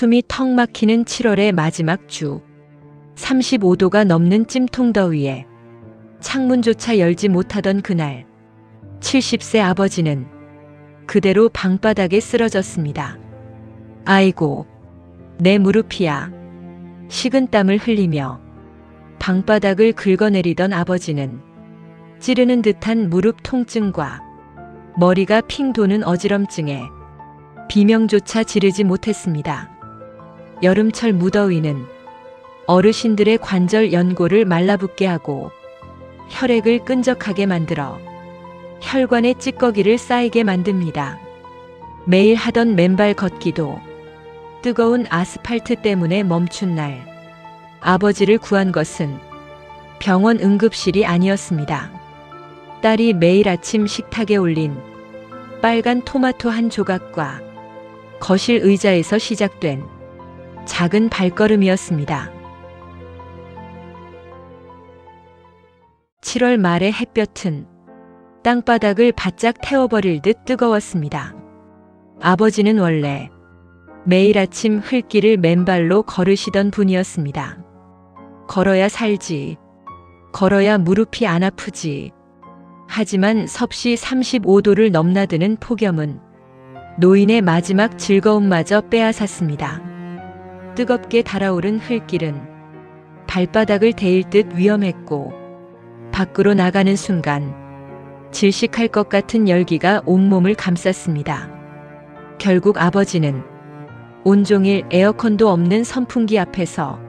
숨이 턱 막히는 7월의 마지막 주. 35도가 넘는 찜통더위에 창문조차 열지 못하던 그날, 70세 아버지는 그대로 방바닥에 쓰러졌습니다. 아이고, 내 무릎이야. 식은땀을 흘리며 방바닥을 긁어내리던 아버지는 찌르는 듯한 무릎 통증과 머리가 핑 도는 어지럼증에 비명조차 지르지 못했습니다. 여름철 무더위는 어르신들의 관절 연골을 말라붙게 하고 혈액을 끈적하게 만들어 혈관에 찌꺼기를 쌓이게 만듭니다. 매일 하던 맨발 걷기도 뜨거운 아스팔트 때문에 멈춘 날, 아버지를 구한 것은 병원 응급실이 아니었습니다. 딸이 매일 아침 식탁에 올린 빨간 토마토 한 조각과 거실 의자에서 시작된 작은 발걸음이었습니다. 7월 말의 햇볕은 땅바닥을 바짝 태워버릴 듯 뜨거웠습니다. 아버지는 원래 매일 아침 흙길을 맨발로 걸으시던 분이었습니다. 걸어야 살지, 걸어야 무릎이 안 아프지. 하지만 섭씨 35도를 넘나드는 폭염은 노인의 마지막 즐거움마저 빼앗았습니다. 뜨겁게 달아오른 흙길은 발바닥을 데일 듯 위험했고, 밖으로 나가는 순간 질식할 것 같은 열기가 온몸을 감쌌습니다. 결국 아버지는 온종일 에어컨도 없는 선풍기 앞에서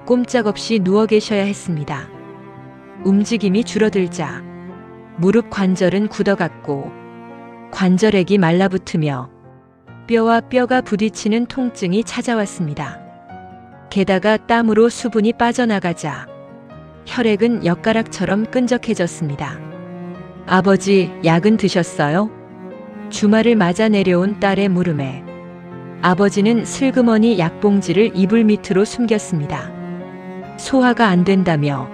꼼짝없이 누워 계셔야 했습니다. 움직임이 줄어들자 무릎 관절은 굳어갔고 관절액이 말라붙으며 뼈와 뼈가 부딪히는 통증이 찾아왔습니다. 게다가 땀으로 수분이 빠져나가자 혈액은 엿가락처럼 끈적해졌습니다. 아버지, 약은 드셨어요? 주말을 맞아 내려온 딸의 물음에 아버지는 슬그머니 약봉지를 이불 밑으로 숨겼습니다. 소화가 안 된다며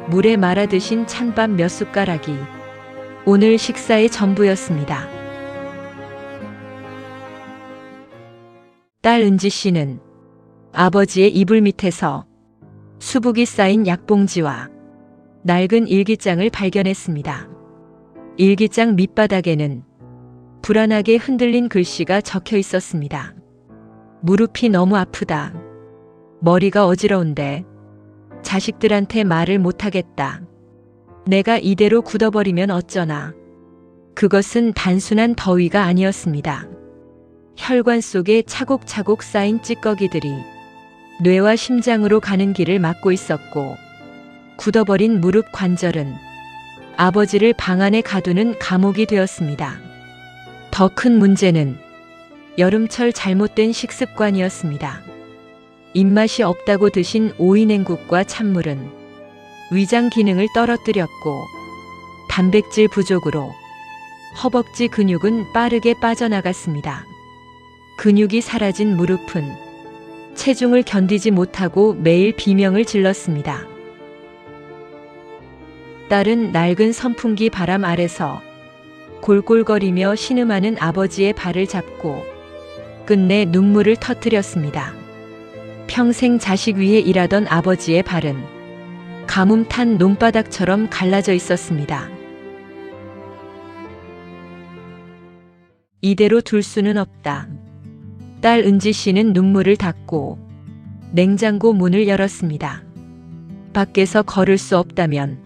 물에 말아 드신 찬밥 몇 숟가락이 오늘 식사의 전부였습니다. 딸 은지 씨는 아버지의 이불 밑에서 수북이 쌓인 약봉지와 낡은 일기장을 발견했습니다. 일기장 밑바닥에는 불안하게 흔들린 글씨가 적혀 있었습니다. 무릎이 너무 아프다. 머리가 어지러운데 자식들한테 말을 못하겠다. 내가 이대로 굳어버리면 어쩌나. 그것은 단순한 더위가 아니었습니다. 혈관 속에 차곡차곡 쌓인 찌꺼기들이 뇌와 심장으로 가는 길을 막고 있었고, 굳어버린 무릎 관절은 아버지를 방 안에 가두는 감옥이 되었습니다. 더 큰 문제는 여름철 잘못된 식습관이었습니다. 입맛이 없다고 드신 오이냉국과 찬물은 위장 기능을 떨어뜨렸고, 단백질 부족으로 허벅지 근육은 빠르게 빠져나갔습니다. 근육이 사라진 무릎은 체중을 견디지 못하고 매일 비명을 질렀습니다. 딸은 낡은 선풍기 바람 아래서 골골거리며 신음하는 아버지의 발을 잡고 끝내 눈물을 터뜨렸습니다. 평생 자식 위해 일하던 아버지의 발은 가뭄 탄 논바닥처럼 갈라져 있었습니다. 이대로 둘 수는 없다. 딸 은지 씨는 눈물을 닦고 냉장고 문을 열었습니다. 밖에서 걸을 수 없다면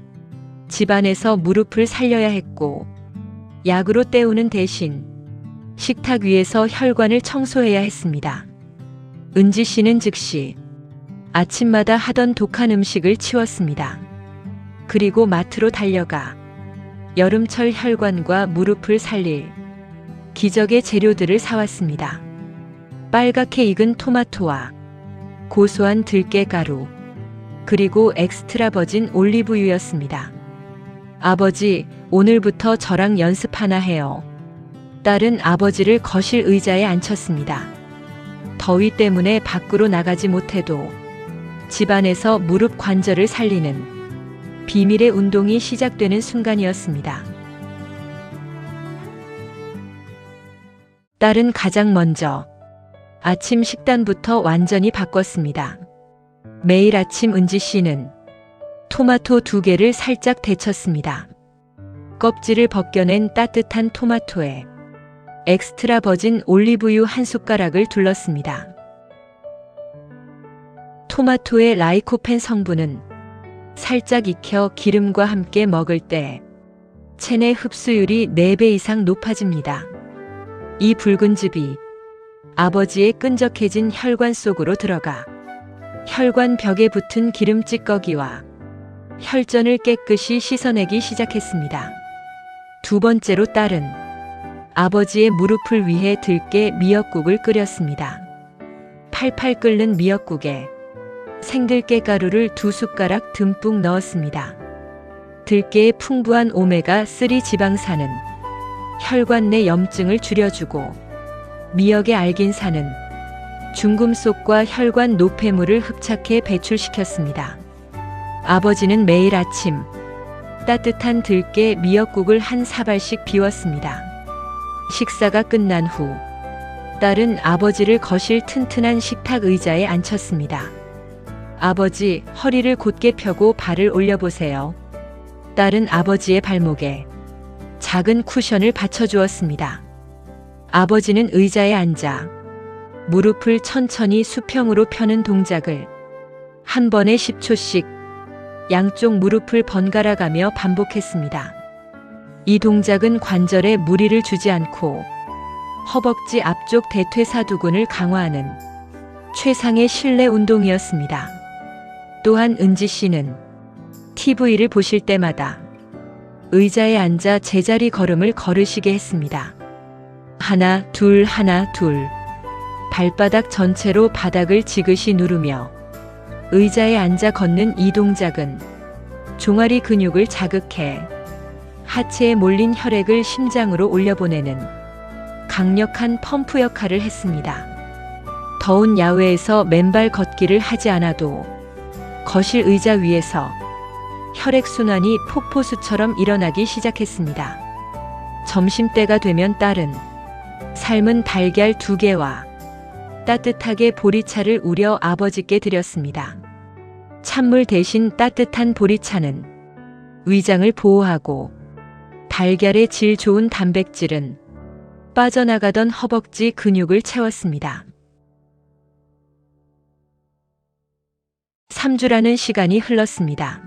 집안에서 무릎을 살려야 했고, 약으로 때우는 대신 식탁 위에서 혈관을 청소해야 했습니다. 은지 씨는 즉시 아침마다 하던 독한 음식을 치웠습니다. 그리고 마트로 달려가 여름철 혈관과 무릎을 살릴 기적의 재료들을 사왔습니다. 빨갛게 익은 토마토와 고소한 들깨가루, 그리고 엑스트라 버진 올리브유였습니다. 아버지, 오늘부터 저랑 연습 하나 해요. 딸은 아버지를 거실 의자에 앉혔습니다. 더위 때문에 밖으로 나가지 못해도 집안에서 무릎 관절을 살리는 비밀의 운동이 시작되는 순간이었습니다. 딸은 가장 먼저 아침 식단부터 완전히 바꿨습니다. 매일 아침 은지 씨는 토마토 2개를 살짝 데쳤습니다. 껍질을 벗겨낸 따뜻한 토마토에 엑스트라 버진 올리브유 1숟가락을 둘렀습니다. 토마토의 라이코펜 성분은 살짝 익혀 기름과 함께 먹을 때 체내 흡수율이 4배 이상 높아집니다. 이 붉은 즙이 아버지의 끈적해진 혈관 속으로 들어가 혈관 벽에 붙은 기름 찌꺼기와 혈전을 깨끗이 씻어내기 시작했습니다. 두 번째로 딸은 아버지의 무릎을 위해 들깨 미역국을 끓였습니다. 팔팔 끓는 미역국에 생들깨 가루를 2숟가락 듬뿍 넣었습니다. 들깨의 풍부한 오메가3 지방산은 혈관 내 염증을 줄여주고 미역의 알긴산은 중금속과 혈관 노폐물을 흡착해 배출시켰습니다. 아버지는 매일 아침 따뜻한 들깨 미역국을 한 사발씩 비웠습니다. 식사가 끝난 후 딸은 아버지를 거실 튼튼한 식탁 의자에 앉혔습니다. 아버지, 허리를 곧게 펴고 발을 올려보세요. 딸은 아버지의 발목에 작은 쿠션을 받쳐주었습니다. 아버지는 의자에 앉아 무릎을 천천히 수평으로 펴는 동작을 한 번에 10초씩 양쪽 무릎을 번갈아 가며 반복했습니다. 이 동작은 관절에 무리를 주지 않고 허벅지 앞쪽 대퇴사두근을 강화하는 최상의 실내 운동이었습니다. 또한 은지 씨는 TV를 보실 때마다 의자에 앉아 제자리 걸음을 걸으시게 했습니다. 하나, 둘, 하나, 둘. 발바닥 전체로 바닥을 지그시 누르며 의자에 앉아 걷는 이 동작은 종아리 근육을 자극해 하체에 몰린 혈액을 심장으로 올려보내는 강력한 펌프 역할을 했습니다. 더운 야외에서 맨발 걷기를 하지 않아도 거실 의자 위에서 혈액순환이 폭포수처럼 일어나기 시작했습니다. 점심때가 되면 딸은 삶은 달걀 2개와 따뜻하게 보리차를 우려 아버지께 드렸습니다. 찬물 대신 따뜻한 보리차는 위장을 보호하고 달걀의 질 좋은 단백질은 빠져나가던 허벅지 근육을 채웠습니다. 3주라는 시간이 흘렀습니다.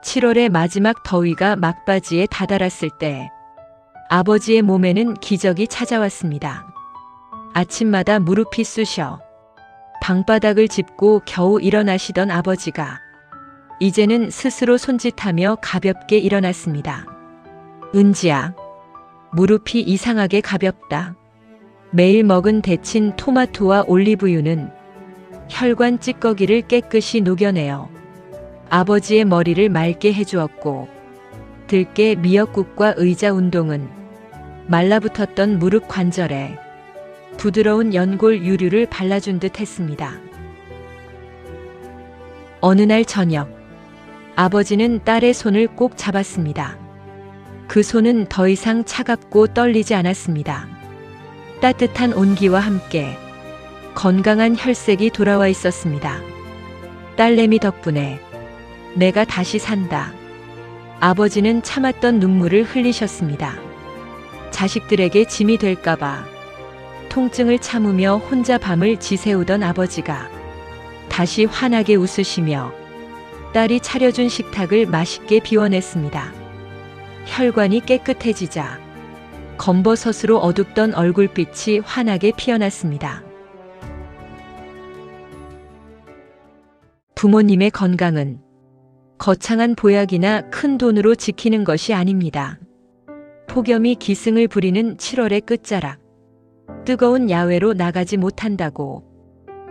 7월의 마지막 더위가 막바지에 다다랐을 때 아버지의 몸에는 기적이 찾아왔습니다. 아침마다 무릎이 쑤셔 방바닥을 짚고 겨우 일어나시던 아버지가 이제는 스스로 손짓하며 가볍게 일어났습니다. 은지야, 무릎이 이상하게 가볍다. 매일 먹은 데친 토마토와 올리브유는 혈관 찌꺼기를 깨끗이 녹여내어 아버지의 머리를 맑게 해주었고 들깨 미역국과 의자 운동은 말라붙었던 무릎 관절에 부드러운 연골 유류를 발라준 듯 했습니다. 어느 날 저녁, 아버지는 딸의 손을 꼭 잡았습니다. 그 손은 더 이상 차갑고 떨리지 않았습니다. 따뜻한 온기와 함께 건강한 혈색이 돌아와 있었습니다. 딸내미 덕분에 내가 다시 산다. 아버지는 참았던 눈물을 흘리셨습니다. 자식들에게 짐이 될까봐 통증을 참으며 혼자 밤을 지새우던 아버지가 다시 환하게 웃으시며 딸이 차려준 식탁을 맛있게 비워냈습니다. 혈관이 깨끗해지자 검버섯으로 어둡던 얼굴빛이 환하게 피어났습니다. 부모님의 건강은 거창한 보약이나 큰 돈으로 지키는 것이 아닙니다. 폭염이 기승을 부리는 7월의 끝자락, 뜨거운 야외로 나가지 못한다고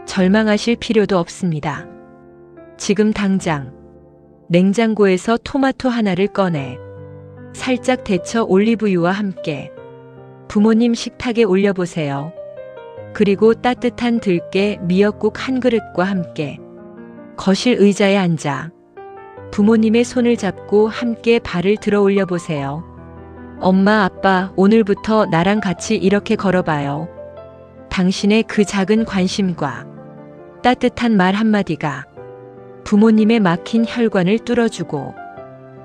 절망하실 필요도 없습니다. 지금 당장 냉장고에서 토마토 하나를 꺼내 살짝 데쳐 올리브유와 함께 부모님 식탁에 올려보세요. 그리고 따뜻한 들깨 미역국 한 그릇과 함께 거실 의자에 앉아 부모님의 손을 잡고 함께 발을 들어 올려보세요. 엄마, 아빠, 오늘부터 나랑 같이 이렇게 걸어봐요. 당신의 그 작은 관심과 따뜻한 말 한마디가 부모님의 막힌 혈관을 뚫어주고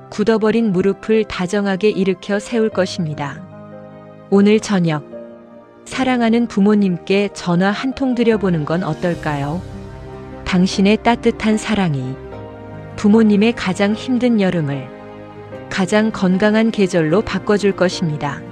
굳어버린 무릎을 다정하게 일으켜 세울 것입니다. 오늘 저녁 사랑하는 부모님께 전화 한 통 드려보는 건 어떨까요? 당신의 따뜻한 사랑이 부모님의 가장 힘든 여름을 가장 건강한 계절로 바꿔줄 것입니다.